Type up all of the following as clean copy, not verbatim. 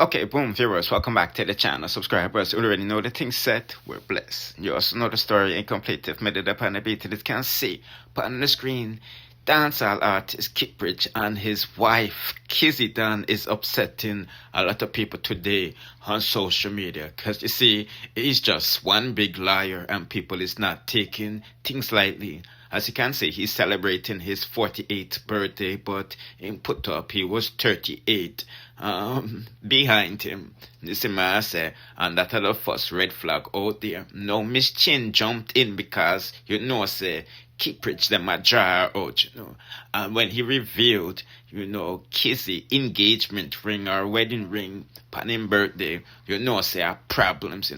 Okay, boom, viewers, welcome back to the channel. Subscribers, you already know the thing set, we're blessed. You also know the story incomplete if made it up on the beat that can see. But on the screen, dancehall artist Kiprich and his wife Kizzy is upsetting a lot of people today on social media. Because you see, he's just one big liar and people is not taking things lightly. As you can see, he's celebrating his 48th birthday, but in put up, he was 38. Behind him, you see what I say, and that other first red flag out there. No, Miss Chin jumped in because, say, Kiprich them a jar out, And when he revealed, Kizzy engagement ring or wedding ring on him birthday, say, are problems,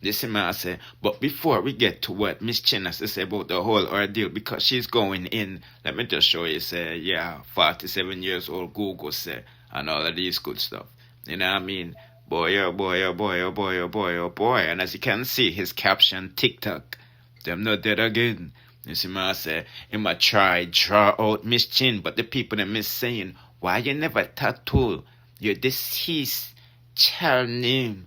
This is I say. But before we get to what Miss Chin has to say about the whole ordeal, because she's going in, let me just show you, 47 years old Google say, and all of these good stuff. You know what I mean? Boy, oh boy, oh boy, oh boy, oh boy, oh boy. And as you can see, his caption, TikTok, them not dead again. You see what I say? He might try, draw out Miss Chin, but the people them is saying, why you never tattoo your deceased child name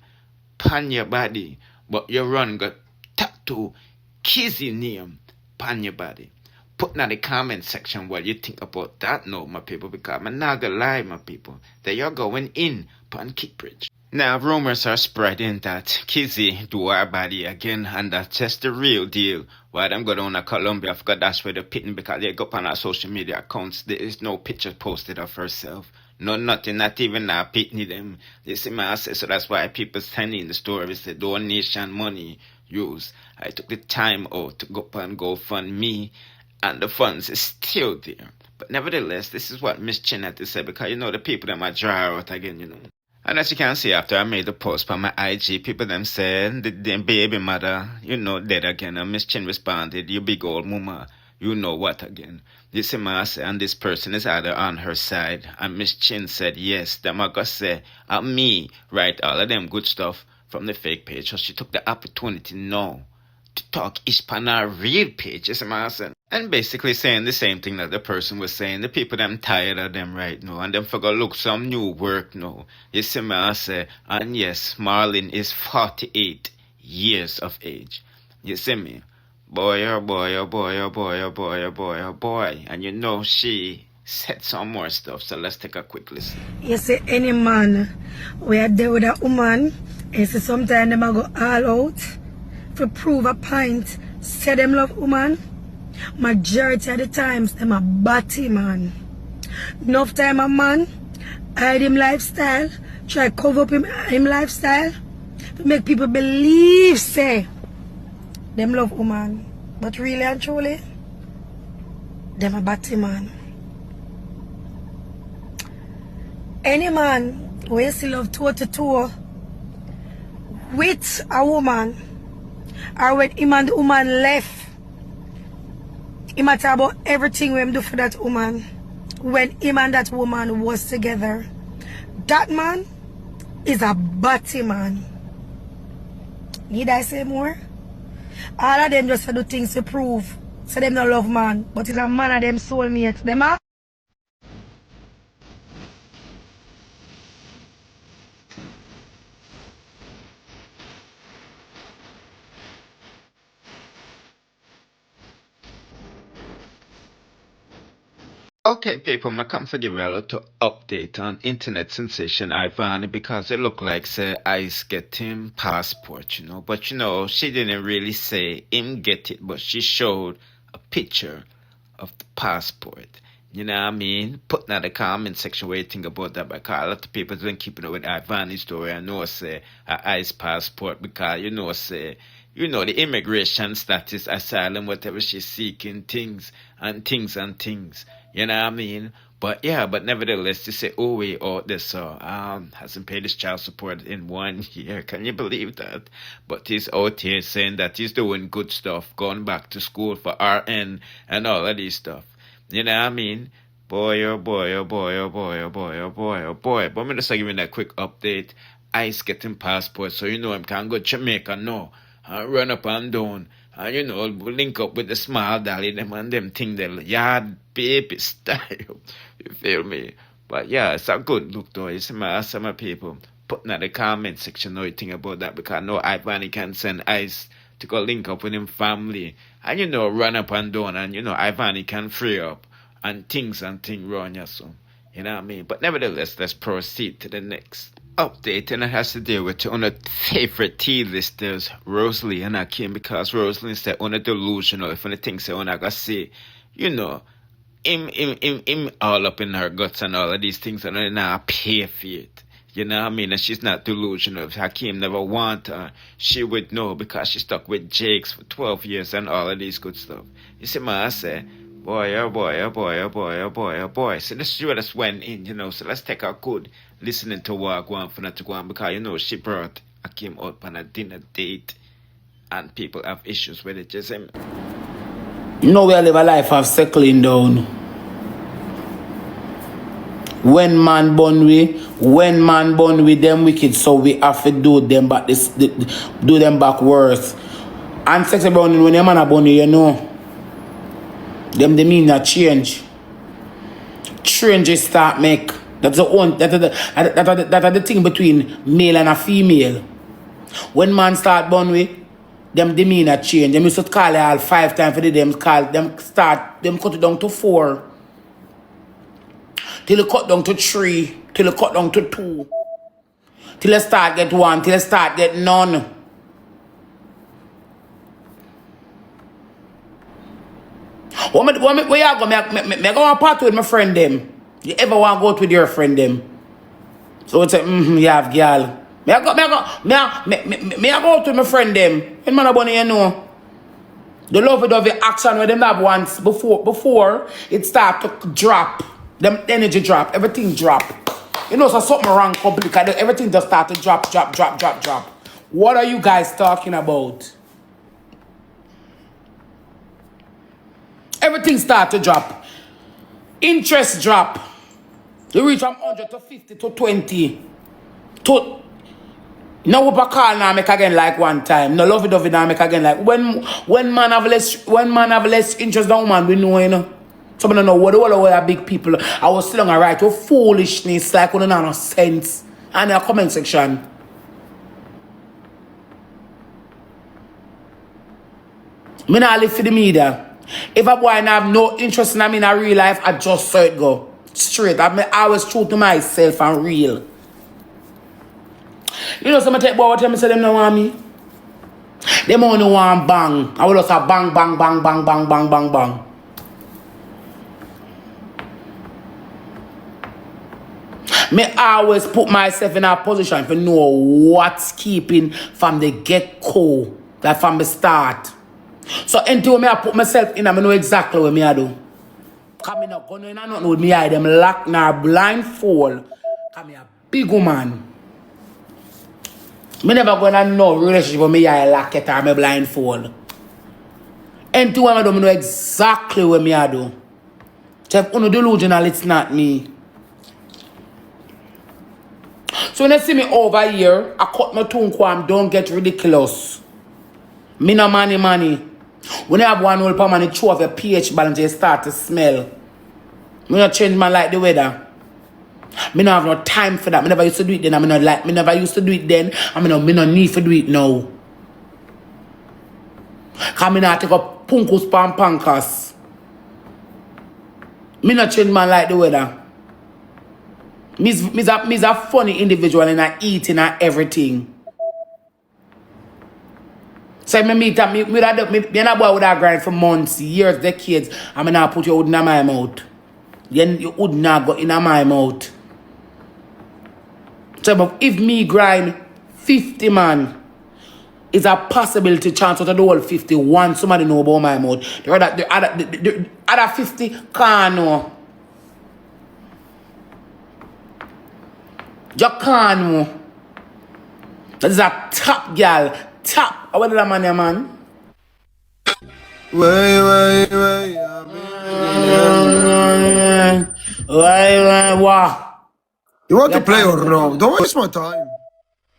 pan your body, but you run got tattoo Kizzy name pan your body? Put in the comment section what you think about that now, my people, because I'm not gonna lie, my people, that you're going in upon Kiprich. Now, rumors are spreading that Kizzy do her body again, and that's just the real deal. Why them go down to Colombia, I forgot that's where they're pitting, because they go up on our social media accounts, there is no picture posted of herself. No, nothing, not even that pitney them. They see my say, so that's why people sending the stories, the donation money used. I took the time out to go up and GoFundMe, and the funds is still there. But nevertheless, this is what Miss Chin had to say, because the people that might dry out again, And as you can see, after I made the post on my IG, people them said, the baby mother, dead again. And Miss Chin responded, you big old mama, you know what again. This is my say, and this person is either on her side. And Miss Chin said, yes, them I got say, me, write all of them good stuff from the fake page. So she took the opportunity now to talk on our real page, you see what I said? And basically saying the same thing that the person was saying. The people them tired of them right now, and them forgot look some new work now. You see what I say? And yes, Marlon is 48 years of age. You see me? Boy, oh boy, oh boy, oh boy, oh boy, oh boy, oh boy. And she said some more stuff, so let's take a quick listen. You see, any man we are there with a woman, you see sometimes them a go all out to prove a point, say them love woman. Majority of the times them a batty man. Enough time a man hide him lifestyle, try cover up him lifestyle to make people believe say them love woman. But really and truly, them a batty man. Any man who you see love toe to toe with a woman, or when him and the woman left, he matter about everything we do for that woman when him and that woman was together. That man is a batty man. Need I say more? All of them just do things to prove. So them no love man, but it's a man of them soulmates. Them are. Okay, people, I come to give you a little update on internet sensation Ivany because it looked like say Ice get him passport, But she didn't really say him get it, but she showed a picture of the passport. You know what I mean? Put in the comment section what you think about that, because a lot of people been keeping up with Ivany's story. I know say a Ice passport because say the immigration status, asylum, whatever she's seeking, things and things and things. You know what I mean? But yeah, but nevertheless, to say, oh, we out this hasn't paid his child support in 1 year. Can you believe that? But he's out here saying that he's doing good stuff, going back to school for RN and all of these stuff. You know what I mean? Boy, oh boy, oh boy, oh boy, oh boy, oh boy, oh boy. But I'm just giving that quick update. Ice getting passport, so him can go Jamaica now. Run up and down. And link up with the small dolly, them and them thing, the yard baby style. You feel me? But yeah, it's a good look though. You see some people put in the comment section know you think about that, because I know Ivany can send Ice to go link up with him family. And run up and down, and Ivany can free up and things run you so. You know what I mean? But nevertheless, let's proceed to the next update, and it has to do with one of the favorite T-listers, Rosealee Akeem, because Rosalee said on a delusional, if one thinks that one I gotta say, him all up in her guts and all of these things, and then I pay for it. You know what I mean? And she's not delusional. If Akeem never want her, she would know, because she stuck with Jakes for 12 years and all of these good stuff. You see, man, I say, boy, oh boy, oh boy, oh boy, oh boy, oh boy. So this is what just went in, So let's take a good listening to what going for not to go on, because she brought Akeem out on a dinner date, and people have issues with it. Just him. We live a life of settling down. When man born with them wicked, so we have to do them back do them back worse. And sex about when them man are born, them the mean that change. Changes start make. That's the one that are the thing between male and a female. When man start born with, them demeanor change. Them used to call it all 5 times for them cut it down to 4. Till you cut down to 3, till you cut down to 2, till you start get 1, till you start get none. Where you go? Me go and party with my friend them. You ever want to go out with your friend them? So it's like, you have girl. Me I go out with my friend them. And man about the love of the action where them have once before it start to drop. Them energy drop, everything drop. So something wrong complicated. Everything just start to drop. What are you guys talking about? Everything start to drop. Interest drop. You reach from 100 to 50 to 20. No we call now make again like one time. No love it now make again like when man have less interest than woman, we know, So I don't know what the whole of big people. I was still on a right with foolishness, like when no sense. And in the comment section. Me not live for the media. If a boy have no interest in me in a real life, I just saw it go. Straight. I always true to myself and real. Some take boy tell me say them no want me. Them only want bang. I will just say bang, bang, bang, bang, bang, bang, bang, bang. Me always put myself in a position to know what's keeping from the get-go, like from the start. So until me I put myself in, I know exactly what me I do. Because me not going in and nothing with me eye, them lock nor blindfold. Because me a big woman. Me never going to know relationship with me eye lock it or me blindfold. Until I do, me know exactly what me I do. So if you're delusional, it's not me. So when you see me over here, I cut my tongue and don't get ridiculous. Me no money. When you have one old palm and you throw off your pH balance, you start to smell. Me not change my like the weather. Me no have no time for that. Me never used to do it then. Me never used to do it then. And me no need to do it now. Cause me not take up punkus pan pankas. Me not change my like the weather. Me's a funny individual and I eat and everything. So me meet me and a boy would have grind for months, years, decades, and I now put your hood in my mouth. Then your hood not go in my mouth. So if me grind 50 man, it's a possibility chance out of the whole 51 somebody know about my mouth. The other 50 can't know. You can't know. That is a top girl. Top. What is that man? What? You want to play or no? Don't waste my time.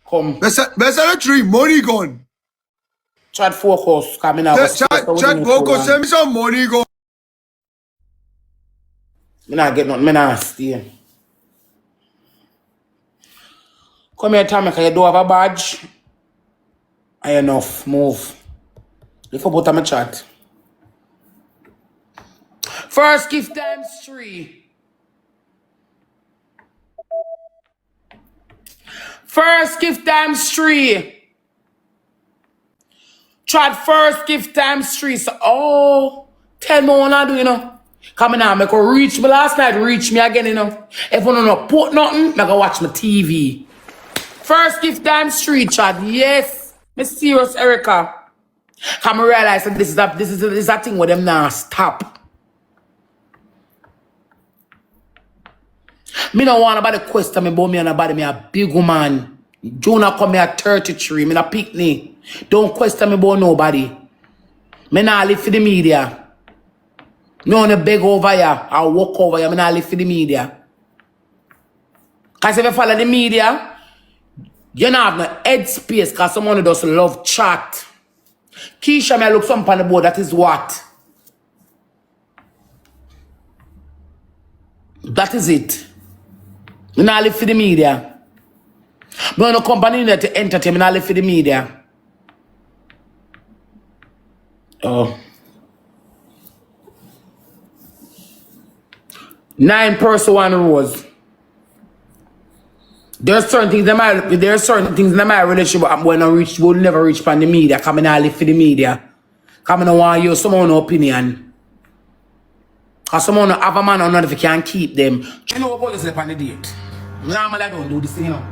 Come. Let's have a tree, money gone. Chat focus. Coming out. Chat focus. Send me some money gone. Me not get nothing. Me not stay. Come here, Tamika, you do have a badge. Enough, move. Look about my chat. First gift times 3. First gift times 3. Chat first gift times 3. So, tell me what I do, you know. Come now, I go reach me last night, reach me again, you know. If I don't put nothing, I go watch my TV. First gift times 3, chat. Yes. Me serious, Erica. Come realize that this is a thing with them now. Stop. Me no want nobody question me about me and nobody. Me a big woman. Jonah come here at 33. Me na picnic. Don't question me about nobody. Me not live for the media. Me wanna beg over here. I walk over here. Me not live for the media. Cause if you follow the media, you don't have no head space. Cause someone does love chat. Keisha, me look something on the board. That is what? That is it. Me not live for the media. Me want no company that to entertain. Me not live for the media. Oh. 9 person, 1 rose. There's certain things in my relationship will never reach from the media. Come and I live for the media. Come and I want you someone opinion. Cause someone have a man or not if you can't keep them. You know what sleep on the date? Normally I don't do this, you know.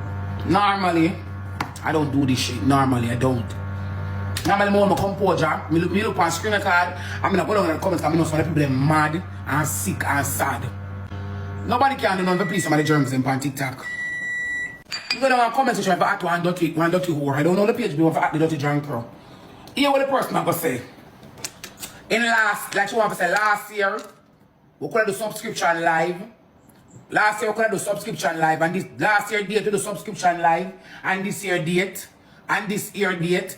Normally I don't do this shit. Normally I don't. Normally I want my composure. Me look on screen card. I'm not going to comment because I know some of the people are mad and sick and sad. Nobody can do nothing to please some of the germs in TikTok. You go down a comment section if I act one dirty whore. I don't know the page if I act the dirty drunk girl. Hear what the person I'm going to say. Like she want to say, last year, we could have do subscription live. Last year we could have do subscription live. And this last year date to do subscription live. And this year date. And this year date.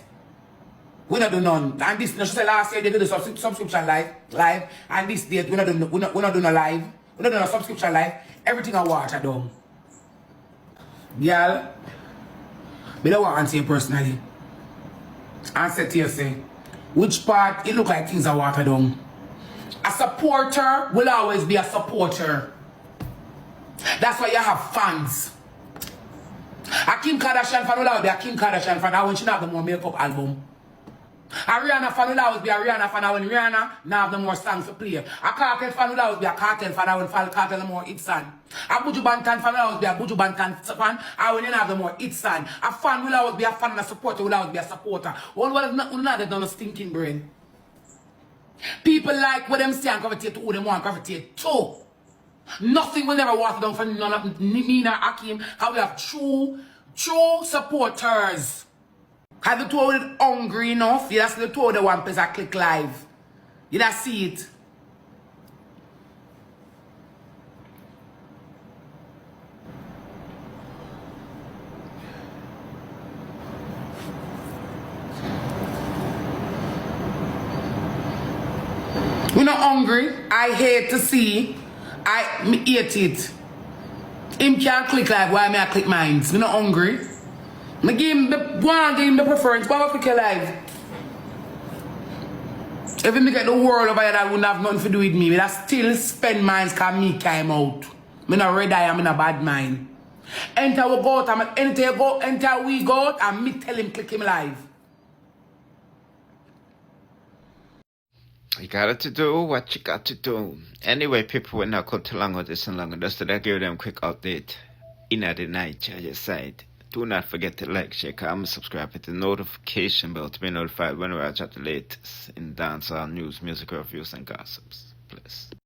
We not do none. And this, no, she said last year they do the subscription live. And this date we not do no live. We not do no subscription live. Everything I watch I do. Girl, I don't want to answer you personally. Answer to you say, which part it look like things are watered down. A supporter will always be a supporter. That's why you have fans. A Kim Kardashian fan will always be a Kim Kardashian fan. Now when she not have the more makeup album. A Rihanna fan will always be a Rihanna fan. When Rihanna now have the more songs to play. A Cartel fan will always be a Cartel fan. When Cartel the more hits on. A Buju Banton fan will always be a Buju Banton fan. And when you have the more hits on. A fan will always be a fan and a supporter will always be a supporter. One not done a stinking brain. People like what them say and gravitate to who them want gravitate to. Nothing will never water down for none of me nor Akeem. Because we have true supporters. Have the two it hungry enough? You just the two the one place I click live. You just see it. We're not hungry. I hate to see. Me hate it. Him can't click live while me I click mines. We're not hungry. I give him the preference. Why click your live? If me get the world over here that wouldn't have nothing to do with me, but I still spend mines because me came out. Me not red eye, I'm in a bad mind. Enter we go out, enter we go out, and me tell him click him live. You got to do what you got to do. Anyway, people, we're not going to long with this and longer. Just to give them a quick update. In the night, your side. Do not forget to like, share, comment, subscribe, hit the notification bell to be notified whenever I chat the latest in dancehall news, music reviews, and gossips. Please.